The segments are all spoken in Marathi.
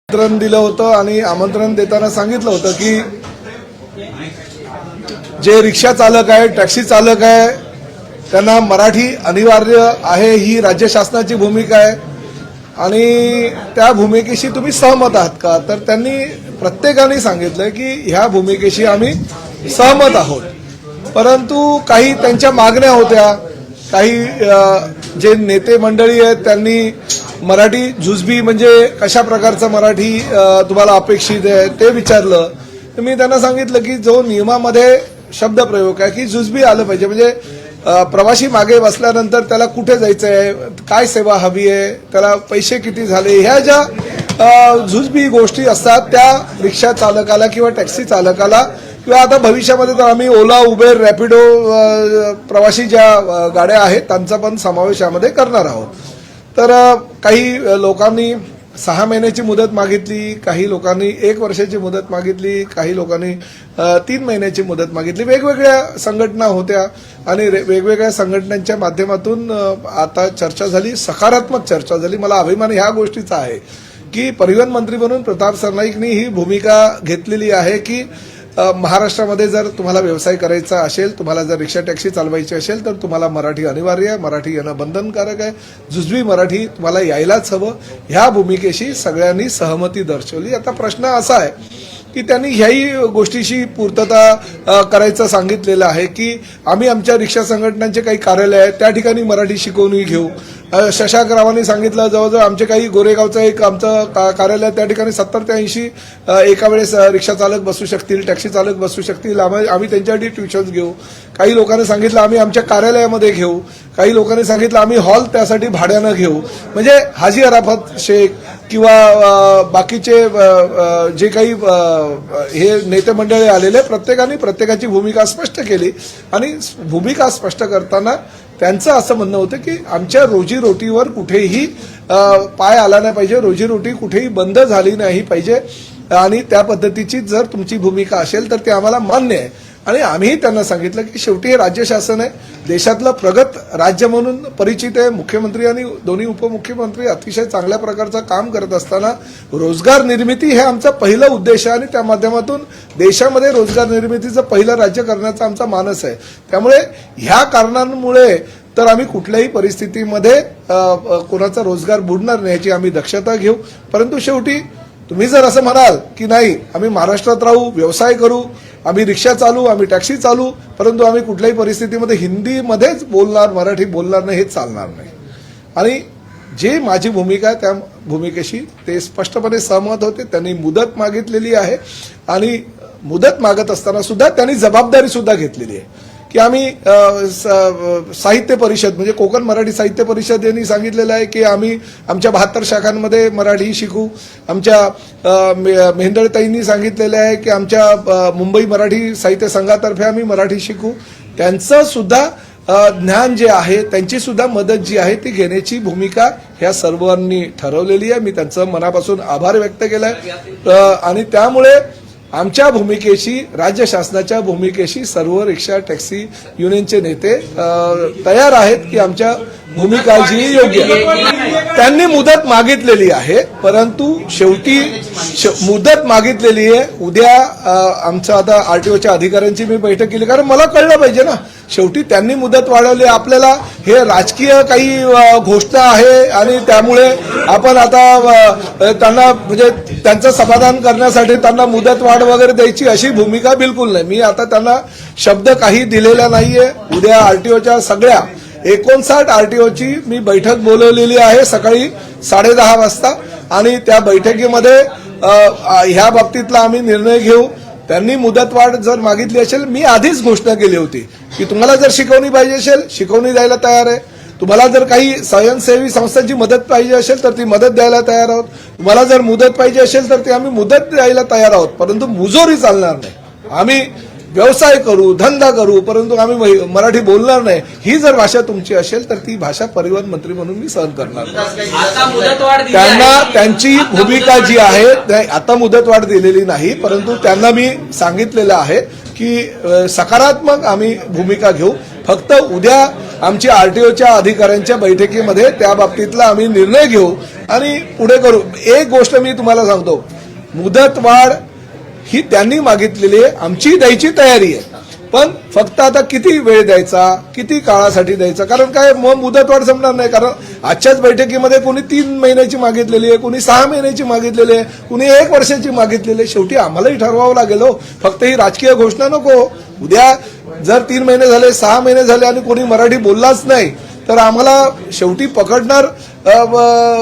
आमंत्रण दिलं होतं आणि आमंत्रण देताना सांगितलं होतं की जे रिक्षा चालक आहे, टॅक्सी चालक आहे, त्यांना मराठी अनिवार्य आहे ही राज्य शासनाची भूमिका आहे आणि त्या भूमिकेशी तुम्ही सहमत आहात का? तर त्यांनी प्रत्येकाने सांगितलं की ह्या भूमिकेशी आम्ही सहमत आहोत, परंतु काही त्यांच्या मागण्या होत्या. काही जे नेते मंडळी आहेत त्यांनी मराठी जुजबी म्हणजे कशा प्रकारचं मराठी तुम्हाला अपेक्षित आहे ते विचारलं. तर मी त्यांना सांगितलं की जो नियमामध्ये शब्दप्रयोग आहे की जुजबी आलं पाहिजे, म्हणजे प्रवासी मागे बसल्यानंतर त्याला कुठे जायचं आहे, काय सेवा हवी आहे, त्याला पैसे किती झाले, ह्या ज्या जुजबी गोष्टी असतात त्या रिक्षा चालकाला किंवा टॅक्सी चालकाला किंवा आता भविष्यामध्ये तर आम्ही ओला, उबेर, रॅपिडो प्रवासी ज्या गाड्या आहेत त्यांचा पण समावेश यामध्ये करणार आहोत. तर काही लोकांनी 6 महिन्याची मुदत मागितली, काही लोकांनी 1 वर्षाची मुदत मागितली, काही लोकांनी 3 महिन्याची मुदत मागितली. वेगवेगळ्या संघटना होत्या आणि वेगवेगळ्या संघटनांच्या माध्यमातून आता चर्चा झाली, सकारात्मक चर्चा झाली. मला अभिमान ह्या गोष्टीचा आहे की परिवहन मंत्री म्हणून प्रताप सरनाईकनी ही भूमिका घेतलेली आहे की महाराष्ट्रामध्ये जर तुम्हाला व्यवसाय करायचा असेल, तुम्हाला जर रिक्षा टॅक्सी चालवायची असेल तर तुम्हाला मराठी अनिवार्य आहे, मराठी येणं बंधनकारक आहे, जुजबी मराठी तुम्हाला यायलाच हवं. ह्या भूमिकेशी सगळ्यांनी सहमती दर्शवली. आता प्रश्न असा आहे की त्यांनी ह्याही गोष्टीशी पूर्तता करायचं सांगितलेलं आहे की आम्ही आमच्या रिक्षा संघटनांचे काही कार्यालय आहेत त्या ठिकाणी मराठी शिकवणी घेऊ. शशांक रावांनी सांगितलं जवळजवळ आमचे काही गोरेगावचं एक आमचं कार्यालय त्या ठिकाणी 70 ते 80 एका वेळेस रिक्षा चालक बसू शकतील, टॅक्सी चालक बसू शकतील, आम्ही त्यांच्यासाठी ट्युशन्स घेऊ. काही लोकांनी सांगितलं आम्ही आमच्या कार्यालयामध्ये घेऊ, काही लोकांनी सांगितलं आम्ही हॉल त्यासाठी भाड्यानं घेऊ. म्हणजे हाजी अराफत शेख किंवा बाकीचे जे काही हे नेते मंडळी आलेले प्रत्येकाने प्रत्येकाची भूमिका स्पष्ट केली आणि भूमिका स्पष्ट करताना त्यांचं असं म्हणणं होतं की आमच्या रोजीरोटीवर कुठेही पाय आला नाही पाहिजे, रोजीरोटी कुठेही बंद झाली नाही पाहिजे आणि त्या पद्धतीची जर तुमची भूमिका असेल तर ते आम्हाला मान्य आहे. आणि आम्हीही त्यांना सांगितलं की शेवटी हे राज्य शासन आहे, देशातलं प्रगत राज्य म्हणून परिचित आहे. मुख्यमंत्री आणि दोन्ही उपमुख्यमंत्री अतिशय चांगल्या प्रकारचं काम करत असताना रोजगार निर्मिती हे आमचा पहिला उद्देश आहे आणि त्या माध्यमातून देशामध्ये रोजगार निर्मितीचं पहिलं राज्य करण्याचा आमचा मानस आहे. त्यामुळे ह्या कारणांमुळे तर आम्ही कुठल्याही परिस्थितीमध्ये कोणाचा रोजगार बुडणार नाही याची आम्ही दक्षता घेऊ. परंतु शेवटी तुम्ही जर असं म्हणाल की नाही आम्ही महाराष्ट्रात राहू, व्यवसाय करू, आम्ही रिक्षा चालू, आम्ही टॅक्सी चालू, परंतु आम्ही कुठल्याही परिस्थितीमध्ये हिंदीमध्येच बोलणार, मराठी बोलणार नाही, हे चालणार नाही. आणि जे माझी भूमिका आहे त्या भूमिकेशी ते स्पष्टपणे सहमत होते. त्यांनी मुदत मागितलेली आहे आणि मुदत मागत असताना सुद्धा त्यांनी जबाबदारी सुद्धा घेतलेली आहे की आम्ही साहित्य परिषद म्हणजे कोकण मराठी साहित्य परिषद यांनी सांगितलेलं आहे की आम्ही आमच्या 72 शाखांमध्ये मराठी शिकू. आमच्या मेहंदळताईंनी सांगितलेलं आहे की आमच्या मुंबई मराठी साहित्य संघातर्फे आम्ही मराठी शिकू. त्यांचं सुद्धा ज्ञान जे आहे, त्यांची सुद्धा मदत जी आहे ती घेण्याची भूमिका ह्या सर्वांनी ठरवलेली आहे. मी त्यांचं मनापासून आभार व्यक्त केलाय आणि त्यामुळे आमच्या भूमिकेशी, राज्य शासनाच्या भूमिकेशी सर्व रिक्षा टॅक्सी युनियनचे नेते तयार आहेत की आमच्या भूमिका जी योग्य आहे. त्यांनी मुदत मागितलेली आहे, परंतु शेवटी मुदत मागितलेली आहे. उद्या आमच्या आता आरटीओच्या अधिकाऱ्यांची मी बैठक केली, कारण मला कळलं पाहिजे ना, शेवटी त्यांनी मुदत वाढवली. आपल्याला हे राजकीय काही घोषणा आहे आणि त्यामुळे आपण आता त्यांना म्हणजे त्यांचं समाधान करण्यासाठी त्यांना मुदत वाढ वगैरे द्यायची अशी भूमिका बिलकुल नाही. मी आता त्यांना शब्द काही दिलेला नाहीये. उद्या आरटीओच्या सगळ्या 59 आरटीओची मी बैठक बोलवलेली आहे सकाळी 10:30 वाजता आणि त्या बैठकीमध्ये ह्या बाबतीतला आम्ही निर्णय घेऊ. त्यांनी मुदतवाढ जर मागितली असेल, मी आधीच घोषणा केली होती की तुम्हाला जर शिकवणी पाहिजे असेल शिकवणी द्यायला तयार आहे, तुम्हाला जर काही स्वयंसेवी संस्थांची मदत पाहिजे असेल तर ती मदत द्यायला तयार आहोत, तुम्हाला जर मुदत पाहिजे असेल तर ती आम्ही मुदत द्यायला तयार आहोत, परंतु मुजोरी चालणार नाही. आम्ही व्यवसाय करू, धंदा करू, परंतु आम्ही मराठी बोलणार नाही, ही जर भाषा तुमची असेल तर ती भाषा परिवहन मंत्री म्हणून मी सहन करणार नाही. त्यांना त्यांची भूमिका जी आहे, आता मुदतवाढ दिलेली नाही, परंतु त्यांना मी सांगितलेलं आहे की सकारात्मक आम्ही भूमिका घेऊ. फक्त उद्या आमची आरटीओच्या अधिकाऱ्यांच्या बैठकीमध्ये त्या बाबतीतला आम्ही निर्णय घेऊ आणि पुढे करू. एक गोष्ट मी तुम्हाला सांगतो, मुदतवाढ ही त्यांनी मागितलेली आहे, आमची द्यायची तयारी आहे, पण फक्त आता किती वेळ द्यायचा, किती काळासाठी द्यायचा, कारण काय मग मुदतवाढ संपणार नाही. कारण आजच्याच बैठकीमध्ये कोणी 3 महिन्याची मागितलेली आहे, कोणी 6 महिन्याची मागितलेली आहे, कोणी 1 वर्षाची मागितलेली आहे. शेवटी आम्हालाही ठरवावं लागेल हो, फक्त ही राजकीय घोषणा नको. उद्या जर 3 महिने झाले, 6 महिने झाले आणि कोणी मराठी बोललाच नाही तर आम्हाला शेवटी पकडणार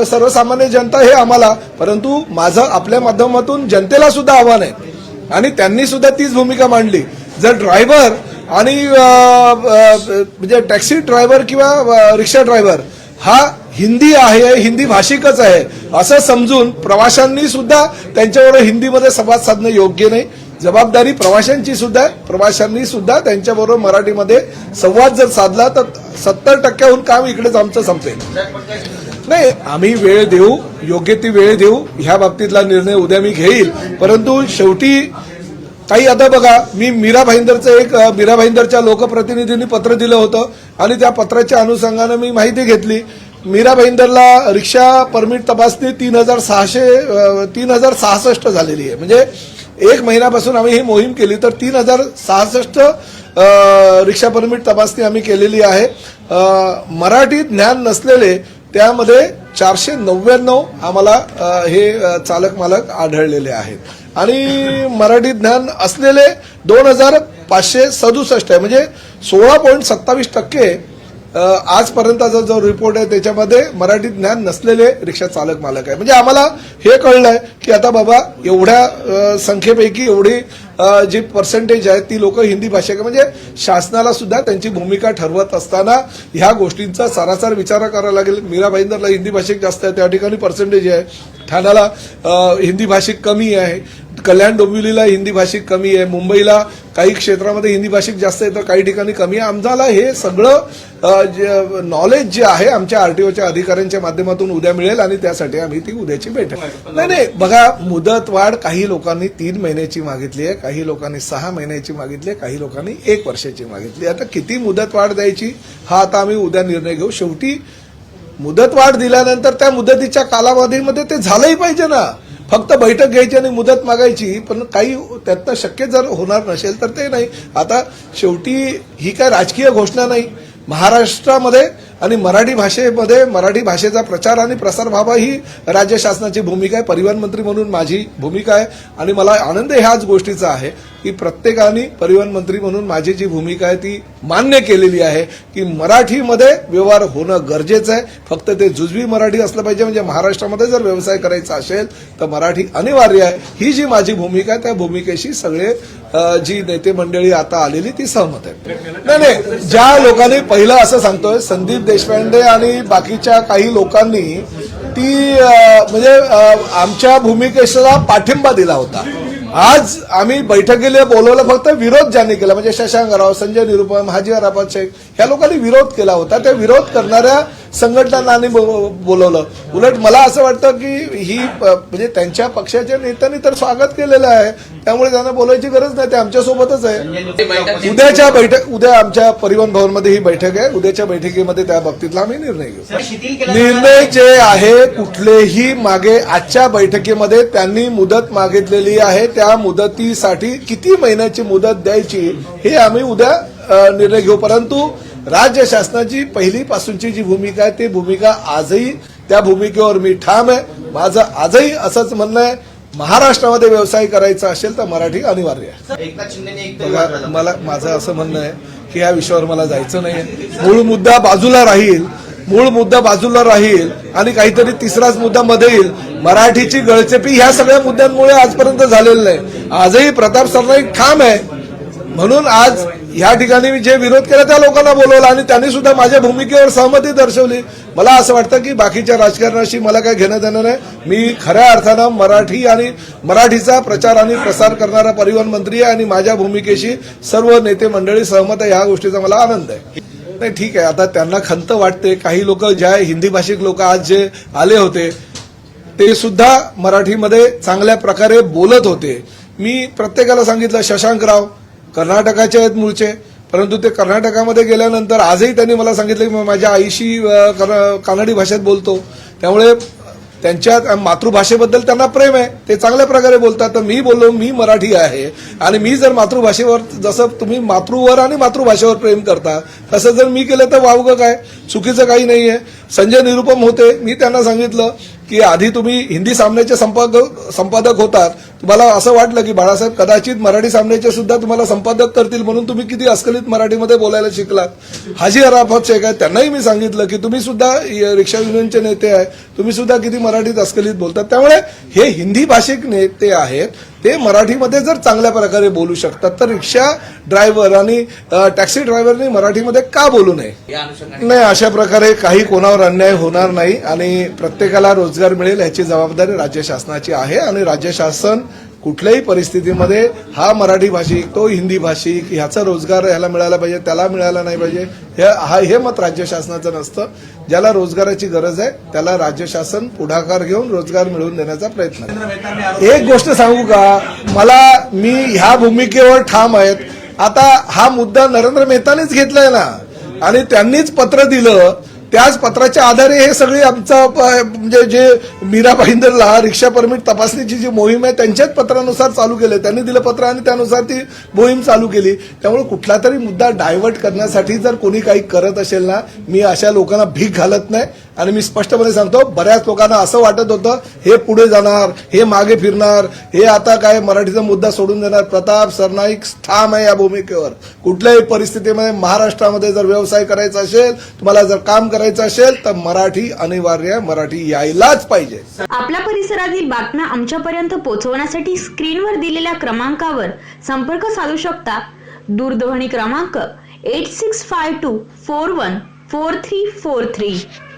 सर्वसामान्य जनता हे आम्हाला. परंतु माझं आपल्या माध्यमातून जनतेला सुद्धा आव्हान आहे आणि त्यांनी सुद्धा तीच भूमिका मांडली. जर ड्रायव्हर आणि म्हणजे टॅक्सी ड्रायव्हर किंवा रिक्षा ड्रायव्हर हा हिंदी आहे, हिंदी भाषिकच आहे असं समजून प्रवाशांनी सुद्धा त्यांच्याबरोबर हिंदीमध्ये संवाद साधणं योग्य नाही. जबाबदारी प्रवाशांची सुद्धा, प्रवाशांनी सुद्धा त्यांच्याबरोबर मराठीमध्ये संवाद जर साधला तर 70% काम इकडेच आमचं संपेल. नाही, आम्ही वेळ देऊ, योग्य ती वेळ देऊ, ह्या बाबतीतला निर्णय उद्या मी घेईल. परंतु शेवटी काही आता बघा, मी मीरा भाईंदरच्या लोकप्रतिनिधींनी पत्र दिलं होतं आणि त्या पत्राच्या अनुषंगानं मी माहिती घेतली. मीरा भाईंदरला रिक्षा परमिट तपासणी 3066 झालेली आहे. म्हणजे 1 महिन्यापासून आम्ही ही मोहीम केली तर 3066 रिक्षा परमिट तपासणी आम्ही केलेली आहे. मराठी ज्ञान नसलेले त्यामध्ये 499 आम्हाला हे चालक मालक आढळलेले आहेत आणि मराठी ज्ञान असलेले 2567 आहे. म्हणजे 16.27% आजपर्यंतचा जो रिपोर्ट आहे त्याच्यामध्ये मराठी ज्ञान नसलेले रिक्षा चालक मालक आहे. म्हणजे आम्हाला हे कळलंय की आता बाबा एवढ्या संख्येपैकी एवढी जी पर्सेंटेज आहे ती लोक हिंदी भाषिक, म्हणजे शासनाला सुद्धा त्यांची भूमिका ठरवत असताना ह्या गोष्टींचा सारासार विचार करावा लागेल. मीरा भाईंदरला हिंदी भाषिक जास्त आहे, त्या ठिकाणी पर्सेंटेज आहे. ठाण्याला हिंदी भाषिक कमी आहे, कल्याण डोंबिवलीला हिंदी भाषिक कमी आहे, मुंबईला काही क्षेत्रामध्ये हिंदी भाषिक जास्त आहे तर काही ठिकाणी कमी आहे. आम्हाला हे सगळं नॉलेज जे आहे आमच्या आरटीओच्या अधिकाऱ्यांच्या माध्यमातून उद्या मिळेल आणि त्यासाठी आम्ही ती उद्याची बैठक. नाही, बघा, मुदतवाढ काही लोकांनी 3 महिन्याची मागितली आहे, काही लोकांनी 6 महिन्याची मागितली आहे, काही लोकांनी 1 वर्षाची मागितली. आता किती मुदतवाढ द्यायची हा आता आम्ही उद्या निर्णय घेऊ. शेवटी मुदतवाढ दिल्यानंतर त्या मुदतीच्या कालावधीमध्ये ते झालंही पाहिजे ना. फक्त बैठक घ्यायची आणि मुदत मागायची, पण काही त्यातनं शक्य जर होणार नसेल तर ते नाही. आता शेवटी ही काय राजकीय घोषणा नाही. महाराष्ट्रामध्ये आणि मराठी भाषेमध्ये मराठी भाषेचा प्रचार आणि प्रसार व्हावा ही राज्य शासनाची भूमिका आहे. परिवहन मंत्री म्हणून माझी भूमिका आहे आणि मला आनंद ह्याच गोष्टीचा आहे की प्रत्येकाने परिवहन मंत्री म्हणून माझी जी भूमिका आहे ती मान्य केलेली आहे की मराठीमध्ये व्यवहार होणं गरजेचं आहे. फक्त ते जुजवी मराठी असलं पाहिजे. म्हणजे महाराष्ट्रामध्ये जर व्यवसाय करायचा असेल तर मराठी अनिवार्य आहे. ही जी माझी भूमिका आहे त्या भूमिकेशी सगळे जी नेते मंडळी आता आलेली ती सहमत आहे. नाही, ज्या लोकांनी पहिलं असं सांगतोय, संदीप देशपांडे आणि बाकीच्या काही लोकांनी ती म्हणजे आमच्या भूमिकेला पाठिंबा दिला होता. आज आम्ही बैठकीला बोलवलं, फक्त विरोध ज्यांनी केला म्हणजे शशांक राव, संजय निरुपम, हाजी अराफत शेख ह्या लोकांनी विरोध केला होता. त्या विरोध करणाऱ्या संघटनांनी बोलवलं. उलट मला असं वाटतं की ही म्हणजे त्यांच्या पक्षाच्या नेत्यांनी तर स्वागत केलेलं आहे, त्यामुळे त्यांना बोलायची गरज नाही, ते आमच्यासोबतच आहे. उद्या आमच्या परिवहन भवनमध्ये ही बैठक आहे. उद्याच्या बैठकीमध्ये त्या बाबतीतला आम्ही निर्णय घेऊ. निर्णय जे आहे कुठलेही मागे आजच्या बैठकीमध्ये त्यांनी मुदत मागितलेली आहे, त्या मुदतीसाठी किती महिन्याची मुदत द्यायची हे आम्ही उद्या निर्णय घेऊ. परंतु राज्य शासनाची पहिलीपासूनची जी भूमिका आहे ती भूमिका आजही त्या भूमिकेवर मी ठाम आहे. माझं आजही असंच म्हणणं आहे, महाराष्ट्रामध्ये व्यवसाय करायचा असेल तर मराठी अनिवार्य आहे. मला माझं असं म्हणणं आहे की या विषयावर मला जायचं नाही. मूळ मुद्दा बाजूला राहील आणि काहीतरी तिसराच मुद्दा मध्ये येईल. मराठीची गळचेपी ह्या सगळ्या मुद्द्यांमुळे आजपर्यंत झालेलं नाही. आजही प्रताप सरनाईक ठाम आहे म्हणून आज ह्या ठिकाणी जे विरोध केला त्या लोकांना बोलवलं आणि त्यांनी सुद्धा माझ्या भूमिकेवर सहमती दर्शवली. मला असं वाटतं की बाकीच्या राजकारणाशी मला काही घेणं देणं नाही. मी खऱ्या अर्थानं मराठी आणि मराठीचा प्रचार आणि प्रसार करणारा परिवहन मंत्री आहे आणि माझ्या भूमिकेशी सर्व नेते मंडळी सहमत आहे. ह्या गोष्टीचा मला आनंद आहे. नाही ठीक आहे, आता त्यांना खंत वाटते. काही लोक ज्या हिंदी भाषिक लोक आज जे आले होते ते सुद्धा मराठीमध्ये चांगल्या प्रकारे बोलत होते. मी प्रत्येकाला सांगितलं, शशांकराव कर्नाटकाचे आहेत मूळचे, परंतु ते कर्नाटकामध्ये गेल्यानंतर आजही त्यांनी मला सांगितलं की माझ्या आईशी कानडी भाषेत बोलतो. त्यामुळे त्यांच्या मातृभाषेबद्दल त्यांना प्रेम आहे, ते चांगल्या प्रकारे बोलतात. तर मी बोललो मी मराठी आहे आणि मी जर मातृभाषेवर, जसं तुम्ही मातृवर आणि मातृभाषेवर प्रेम करता तसं जर मी केलं तर वावगं काय, चुकीचं काही नाहीये. संजय निरुपम होते, मी त्यांना सांगितलं की आधी तुम्ही हिंदी सामन्याचे संपादक होतात, तुम्हाला असं वाटलं की बाळासाहेब कदाचित मराठी सामन्याचे सुद्धा तुम्हाला संपादक करतील म्हणून तुम्ही किती अस्खलित मराठीमध्ये बोलायला शिकलात. हाजी अराफत शेख आहे, त्यांनाही मी सांगितलं की तुम्ही सुद्धा रिक्षा युनियनचे नेते आहे, तुम्ही सुद्धा किती मराठीत अस्खलित बोलतात. त्यामुळे हे हिंदी भाषिक नेते आहेत, ते मराठीमध्ये जर चांगल्या प्रकारे बोलू शकतात तर रिक्षा ड्रायव्हर आणि टॅक्सी ड्रायव्हरनी मराठीमध्ये का बोलू नये. नाही, अशा प्रकारे काही कोणावर अन्याय होणार नाही आणि प्रत्येकाला रोजगार मिळेल याची जबाबदारी राज्य शासनाची आहे आणि राज्य शासन कुठल्याही परिस्थितीमध्ये हा मराठी भाषिक तो हिंदी भाषिक ह्याचा रोजगार ह्याला मिळाला पाहिजे त्याला मिळाला नाही पाहिजे हे मत राज्य शासनाचं नसतं. ज्याला रोजगाराची गरज आहे त्याला राज्य शासन पुढाकार घेऊन रोजगार मिळवून देण्याचा प्रयत्न करते. एक गोष्ट सांगू का, मी ह्या भूमिकेवर ठाम आहेत. आता हा मुद्दा नरेंद्र मेहतानीच घेतलाय ना आणि त्यांनीच पत्र दिलं, त्याच पत्राच्या आधारे हे सगळी आमचा म्हणजे जे मीरा भाईंदरला रिक्षा परमिट तपासणीची जी मोहीम आहे त्यांच्याच पत्रानुसार चालू केले. त्यांनी दिलं पत्र आणि त्यानुसार ती मोहीम चालू केली. त्यामुळे कुठला तरी मुद्दा डायव्हर्ट करण्यासाठी जर कोणी काही करत असेल ना, मी अशा लोकांना भीक घालत नाही आणि मी स्पष्टपणे सांगतो, बऱ्याच लोकांना असं वाटत होतं हे पुढे जाणार, हे मागे फिरणार, हे आता काय मराठीचा मुद्दा सोडून देणार. प्रताप सरनाईक ठाम आहे या भूमिकेवर. कुठल्याही परिस्थितीमध्ये महाराष्ट्रामध्ये जर व्यवसाय करायचा असेल, तुम्हाला जर काम करायचं असेल तर मराठी अनिवार्य, मराठी यायलाच पाहिजे. आपल्या परिसरातील बातम्या आमच्यापर्यंत पोहोचवण्यासाठी स्क्रीनवर दिलेल्या क्रमांकावर संपर्क साधू शकता. दूरध्वनी क्रमांक 8652414343.